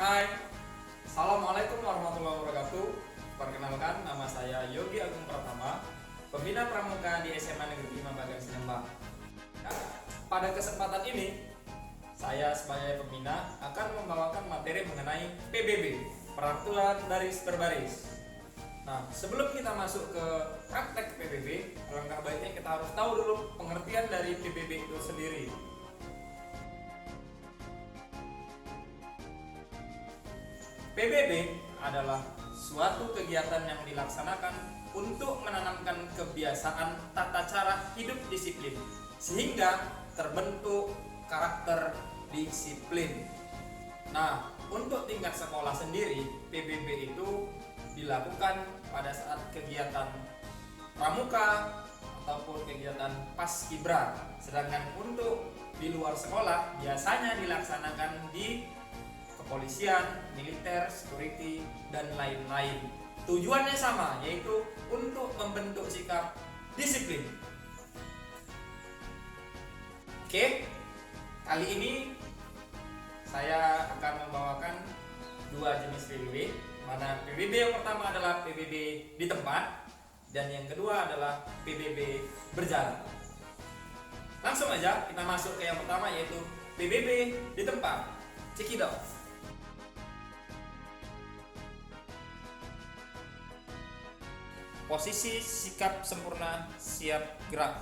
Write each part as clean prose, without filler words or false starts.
Hai, Assalamualaikum warahmatullahi wabarakatuh. Perkenalkan, nama saya Yogi Agung Pratama, Pembina Pramuka di SMA Negeri 5 Bagan Sinembang. Nah, pada kesempatan ini, saya sebagai pembina akan membawakan materi mengenai PBB, Peraturan Baris Berbaris. Nah, sebelum kita masuk ke praktek PBB, alangkah baiknya kita harus tahu dulu pengertian dari PBB itu sendiri. PBB adalah suatu kegiatan yang dilaksanakan untuk menanamkan kebiasaan tata cara hidup disiplin sehingga terbentuk karakter disiplin. Nah, untuk tingkat sekolah sendiri, PBB itu dilakukan pada saat kegiatan pramuka ataupun kegiatan paskibra. Sedangkan untuk di luar sekolah biasanya dilaksanakan di kepolisian, militer, security, dan lain-lain. Tujuannya sama, yaitu untuk membentuk sikap disiplin. Oke, kali ini saya akan membawakan dua jenis PBB. Mana PBB yang pertama adalah PBB di tempat, dan yang kedua adalah PBB berjalan. Langsung aja kita masuk ke yang pertama, yaitu PBB di tempat. Cekidot. Posisi sikap sempurna siap gerak.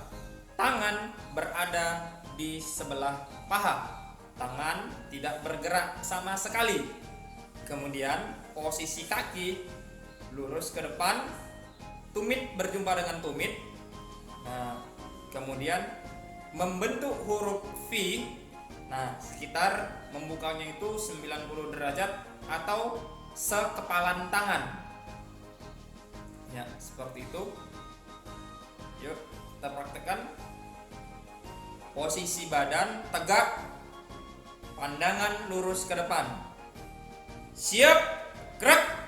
Tangan berada di sebelah paha. Tangan tidak bergerak sama sekali. Kemudian posisi kaki lurus ke depan. Tumit berjumpa dengan tumit. Nah, kemudian membentuk huruf V. Nah, sekitar membukanya itu 90 derajat atau sekepalan tangan. Ya, seperti itu. Yuk, kita praktekkan. Posisi badan tegak, pandangan lurus ke depan. Siap, gerak.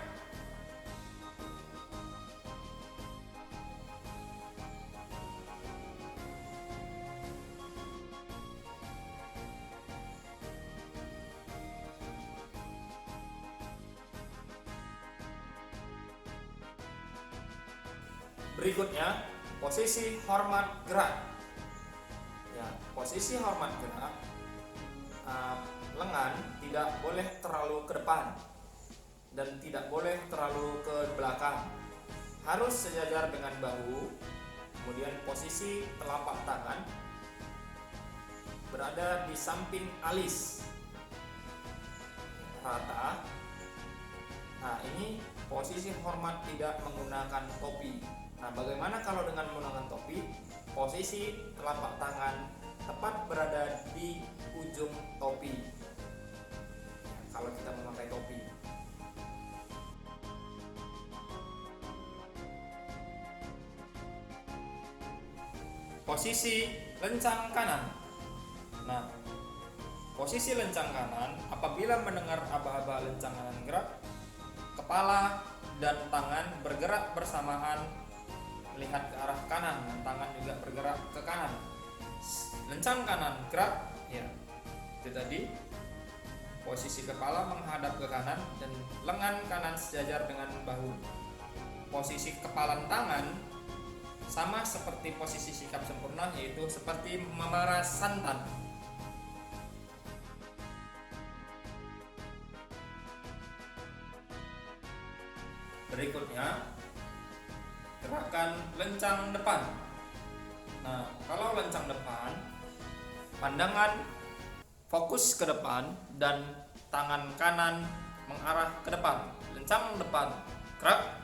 Berikutnya, posisi hormat gerak. Ya, posisi hormat gerak, lengan tidak boleh terlalu ke depan dan tidak boleh terlalu ke belakang. Harus sejajar dengan bahu. Kemudian posisi telapak tangan berada di samping alis, rata. Nah, ini posisi hormat tidak menggunakan topi. Nah, bagaimana kalau dengan menggunakan topi? Posisi telapak tangan tepat berada di ujung topi. Kalau kita memakai topi. Posisi lencang kanan. Nah, posisi lencang kanan apabila mendengar aba-aba lencang kanan gerak, kepala dan tangan bergerak bersamaan melihat ke arah kanan, dan tangan juga bergerak ke kanan. Lencang kanan gerak, ya. Itu tadi. Posisi kepala menghadap ke kanan dan lengan kanan sejajar dengan bahu. Posisi kepalan tangan sama seperti posisi sikap sempurna, yaitu seperti memeras santan. Berikutnya, gerakan lencang depan. Nah, kalau lencang depan, pandangan fokus ke depan dan tangan kanan mengarah ke depan. Lencang depan, gerak.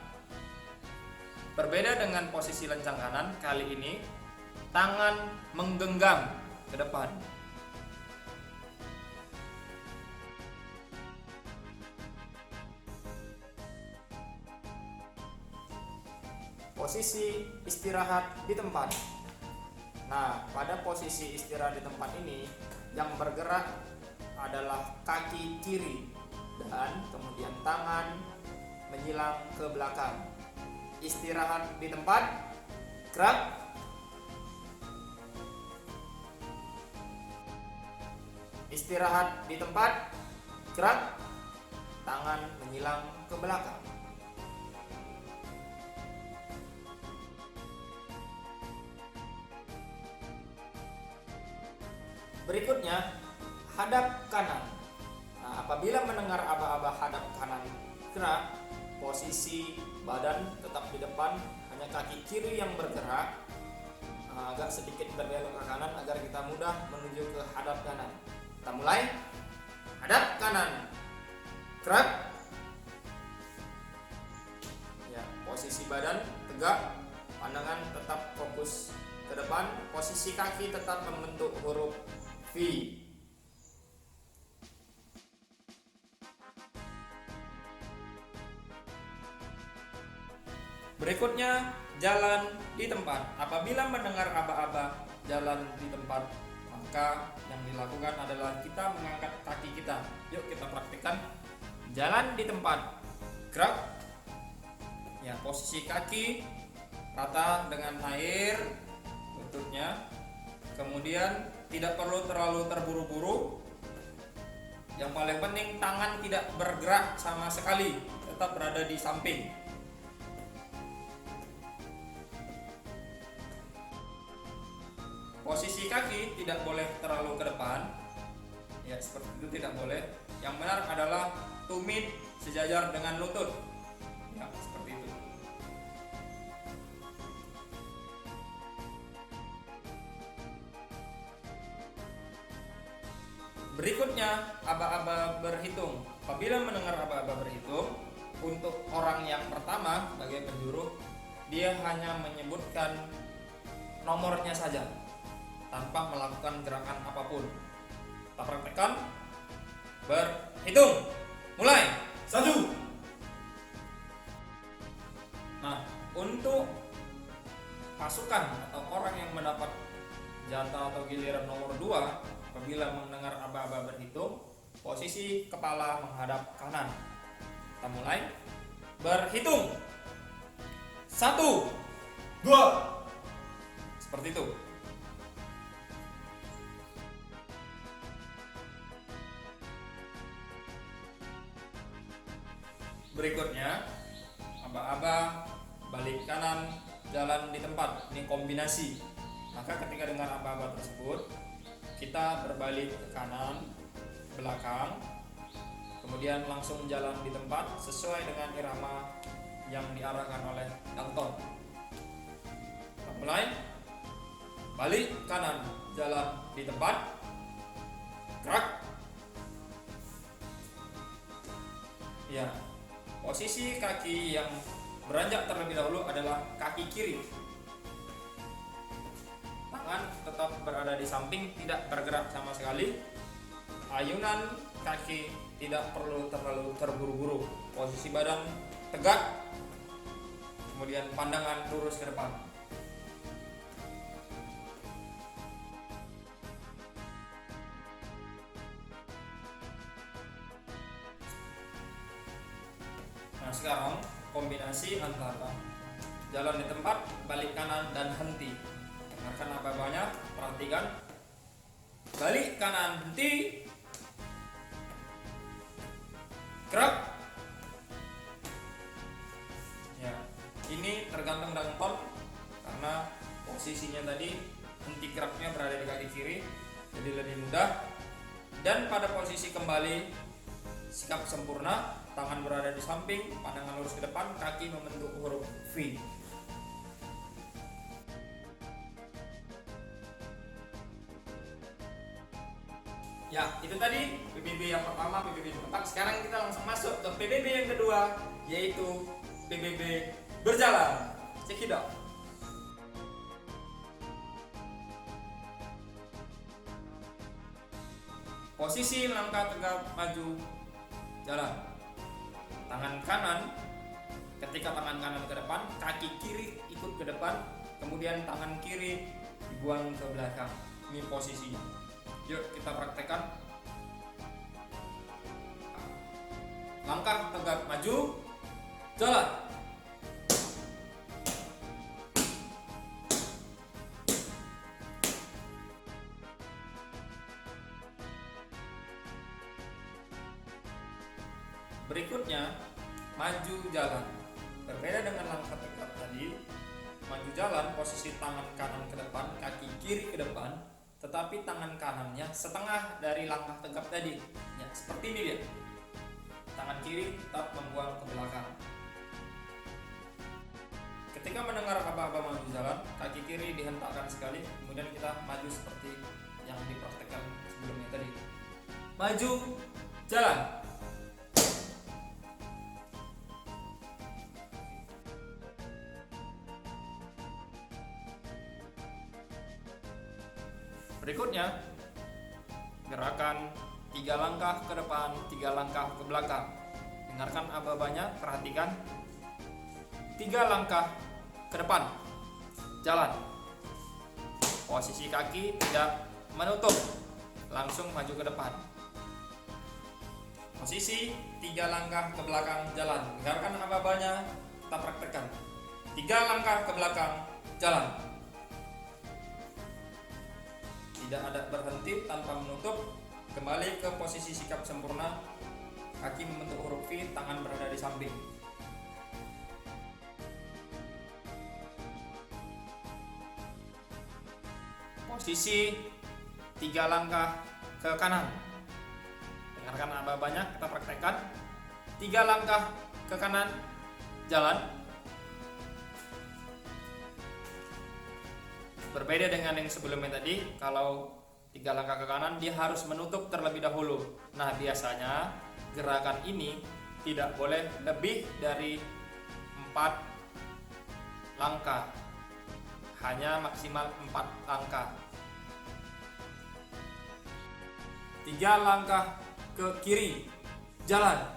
Berbeda dengan posisi lencang kanan, kali ini tangan menggenggam ke depan. Posisi istirahat di tempat. Nah, pada posisi istirahat di tempat ini yang bergerak adalah kaki kiri dan kemudian tangan menyilang ke belakang. Istirahat di tempat, gerak. Istirahat di tempat, gerak. tangan menyilang ke belakang. Berikutnya, hadap kanan. Nah, apabila mendengar aba-aba hadap kanan gerak, posisi badan tetap di depan, hanya kaki kiri yang bergerak, agak sedikit berbelok ke kanan agar kita mudah menuju ke hadap kanan. Kita mulai. Hadap kanan, gerak. Ya, posisi badan tegak, pandangan tetap fokus ke depan, posisi kaki tetap membentuk huruf V. Berikutnya, jalan di tempat. Apabila mendengar aba-aba jalan di tempat, maka yang dilakukan adalah kita mengangkat kaki kita. Yuk kita praktikkan. Jalan di tempat, gerak. Ya, posisi kaki rata dengan air lututnya. Kemudian tidak perlu terlalu terburu-buru. Yang paling penting tangan tidak bergerak sama sekali, tetap berada di samping. Posisi kaki tidak boleh terlalu ke depan. Ya, seperti itu tidak boleh. Yang benar adalah tumit sejajar dengan lutut. Ya, seperti itu. Berikutnya, aba-aba berhitung. Apabila mendengar aba-aba berhitung, untuk orang yang pertama sebagai penjuru, dia hanya menyebutkan nomornya saja tanpa melakukan gerakan apapun. Kita praktekkan. Berhitung. Mulai. 1. Nah, untuk pasukan atau orang yang mendapat jatah atau giliran nomor 2, apabila mendengar aba-aba berhitung, posisi kepala menghadap kanan. Kita mulai. Berhitung. 1, 2. Seperti itu. Berikutnya, aba-aba balik kanan, jalan di tempat. Ini kombinasi. Maka ketika dengar aba-aba tersebut, kita berbalik ke kanan, belakang, kemudian langsung jalan di tempat sesuai dengan irama yang diarahkan oleh Dalton. Kita mulai. Balik kanan, jalan di tempat, gerak. Ya, posisi kaki yang beranjak terlebih dahulu adalah kaki kiri. Tangan tetap berada di samping, tidak bergerak sama sekali. Ayunan kaki tidak perlu terlalu terburu-buru. Posisi badan tegak, kemudian pandangan lurus ke depan. Nah, sekarang kombinasi antara jalan di tempat, balik kanan, dan henti. Dengarkan aba-abanya, perhatikan. Balik kanan, henti. Gerak. Ya, ini tergantung dengan ton, karena posisinya tadi henti geraknya berada di kaki kiri, jadi lebih mudah. Dan pada posisi kembali, sikap sempurna, tangan berada di samping, pandangan lurus ke depan, kaki membentuk huruf V. Ya, itu tadi PBB yang pertama, PBB yang keempat. Sekarang kita langsung masuk ke PBB yang kedua, yaitu PBB berjalan. Check it out. Posisi langkah tegap maju, jalan. Tangan kanan, ketika tangan kanan ke depan, kaki kiri ikut ke depan, kemudian tangan kiri dibuang ke belakang. Ini posisinya. Yuk kita praktekkan. Langkah tegak maju, jalan. Berikutnya, maju jalan. Berbeda dengan langkah tegap tadi, maju jalan posisi tangan kanan ke depan, kaki kiri ke depan, tetapi tangan kanannya setengah dari langkah tegap tadi. Ya, seperti ini dia. Tangan kiri tetap membuang ke belakang. Ketika mendengar aba-aba maju jalan, kaki kiri dihentakkan sekali, kemudian kita maju seperti yang dipraktekkan sebelumnya tadi. Maju jalan. Berikutnya, gerakan 3 langkah ke depan, 3 langkah ke belakang. Dengarkan aba-abanya, perhatikan. 3 langkah ke depan, jalan. Posisi kaki tidak menutup, langsung maju ke depan. Posisi 3 langkah ke belakang, jalan. Dengarkan aba-abanya, kita praktekkan. 3 langkah ke belakang, jalan. Tidak ada berhenti tanpa menutup, kembali ke posisi sikap sempurna, kaki membentuk huruf V, tangan berada di samping. Posisi 3 langkah ke kanan. Dengarkan aba-abanya, kita praktekkan. 3 langkah ke kanan, jalan. Berbeda dengan yang sebelumnya tadi, kalau 3 langkah ke kanan dia harus menutup terlebih dahulu. Nah, biasanya gerakan ini tidak boleh lebih dari 4 langkah, hanya maksimal 4 langkah. 3 langkah ke kiri, jalan.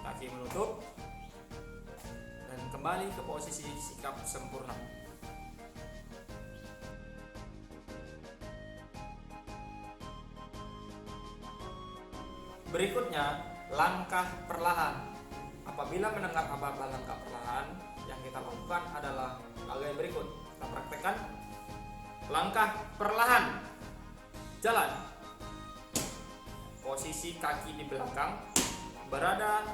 Kaki menutup dan kembali ke posisi sikap sempurna. Berikutnya, langkah perlahan. Apabila mendengar aba-aba langkah perlahan, yang kita lakukan adalah hal yang berikut. Kita praktekkan. Langkah perlahan, jalan. Posisi kaki di belakang, berada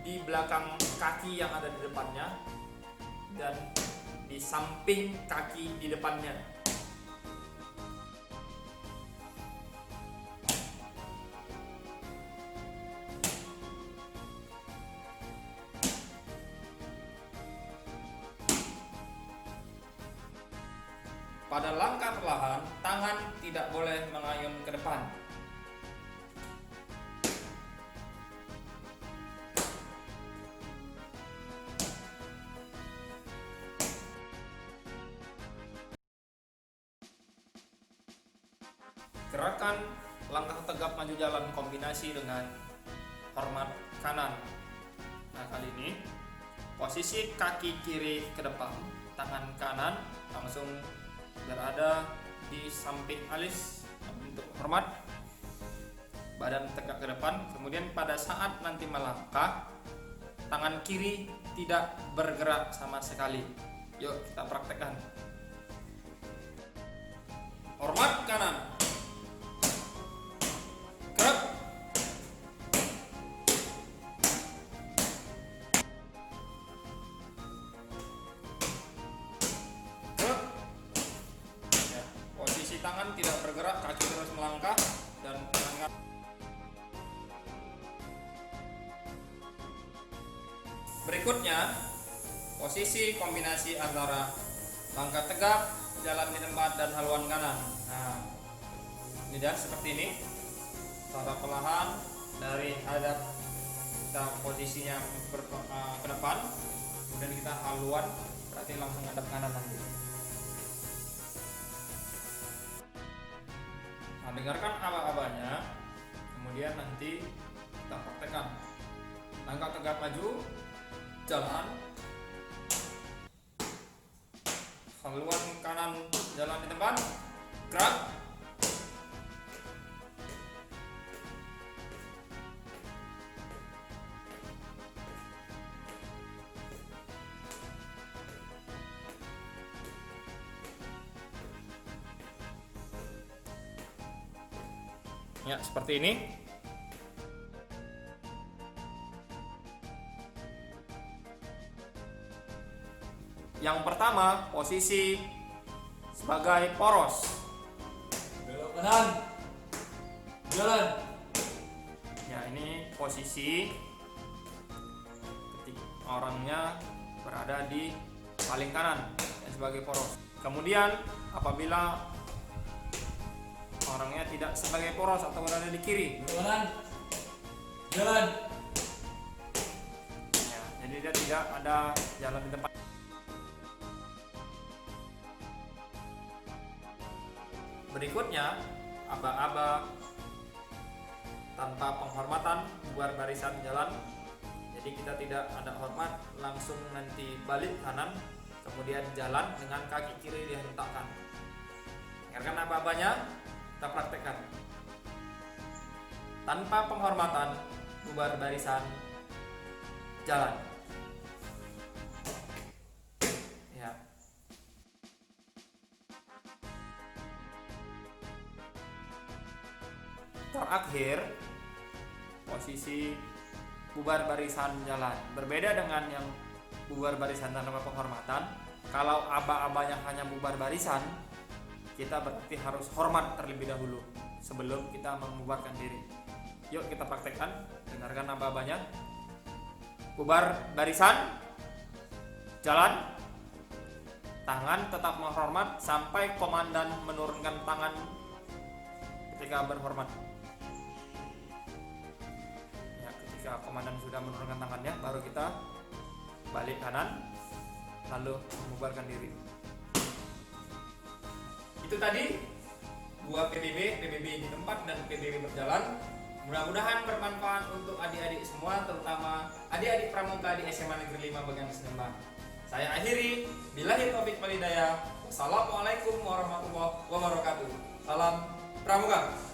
di belakang kaki yang ada di depannya dan di samping kaki di depannya. Pada langkah perlahan, tangan tidak boleh mengayun ke depan. Gerakan langkah tegap maju jalan kombinasi dengan hormat kanan. Nah, kali ini posisi kaki kiri ke depan, tangan kanan langsung berada di samping alis untuk hormat, badan tegak ke depan. Kemudian pada saat nanti melangkah, tangan kiri tidak bergerak sama sekali. Yuk kita praktekkan. Hormat kanan, gerak. Tangan tidak bergerak, kaki terus melangkah dan tangan. Berikutnya, posisi kombinasi antara langkah tegap, jalan di tempat dan haluan kanan. Nah, ini dia seperti ini. Secara perlahan dari hadap kita posisinya ke depan, kemudian kita haluan, berarti langsung hadap kanan nanti. Nah, dengarkan aba-abanya, kemudian nanti kita praktekkan. Langkah tegap maju, jalan. Haluan kanan, jalan di tempat, gerak. Ya, seperti ini. Yang pertama, posisi sebagai poros. Belok kanan. Jalan. Ya, ini posisi ketika orangnya berada di paling kanan sebagai poros. Kemudian apabila orangnya tidak sebagai poros atau berada di kiri, Belok kanan. Jalan. ya, jadi dia tidak ada jalan di depan. Berikutnya, aba-aba tanpa penghormatan bubar barisan jalan. Jadi kita tidak ada hormat, langsung nanti balik kanan, kemudian jalan dengan kaki kiri dihentakkan. Dengarkan aba-abanya, kita praktekkan. Tanpa penghormatan bubar barisan jalan. Ya. Terakhir, posisi bubar barisan jalan. Berbeda dengan yang bubar barisan tanpa penghormatan. Kalau aba-abanya hanya bubar barisan, kita berarti harus hormat terlebih dahulu sebelum kita membubarkan diri. Yuk kita praktekkan, dengarkan aba-abanya. Bubar barisan jalan, tangan tetap menghormat sampai komandan menurunkan tangan ketika berhormat. Ketika komandan sudah menurunkan tangannya, baru kita balik kanan lalu membubarkan diri. Itu tadi dua PBB di tempat dan PBB berjalan. Mudah-mudahan bermanfaat untuk adik-adik semua, terutama adik-adik pramuka di SMA Negeri 5 Bagan Senemba. Saya akhiri, billahi taufik wal hidayah. Wassalamualaikum warahmatullahi wabarakatuh. Salam pramuka.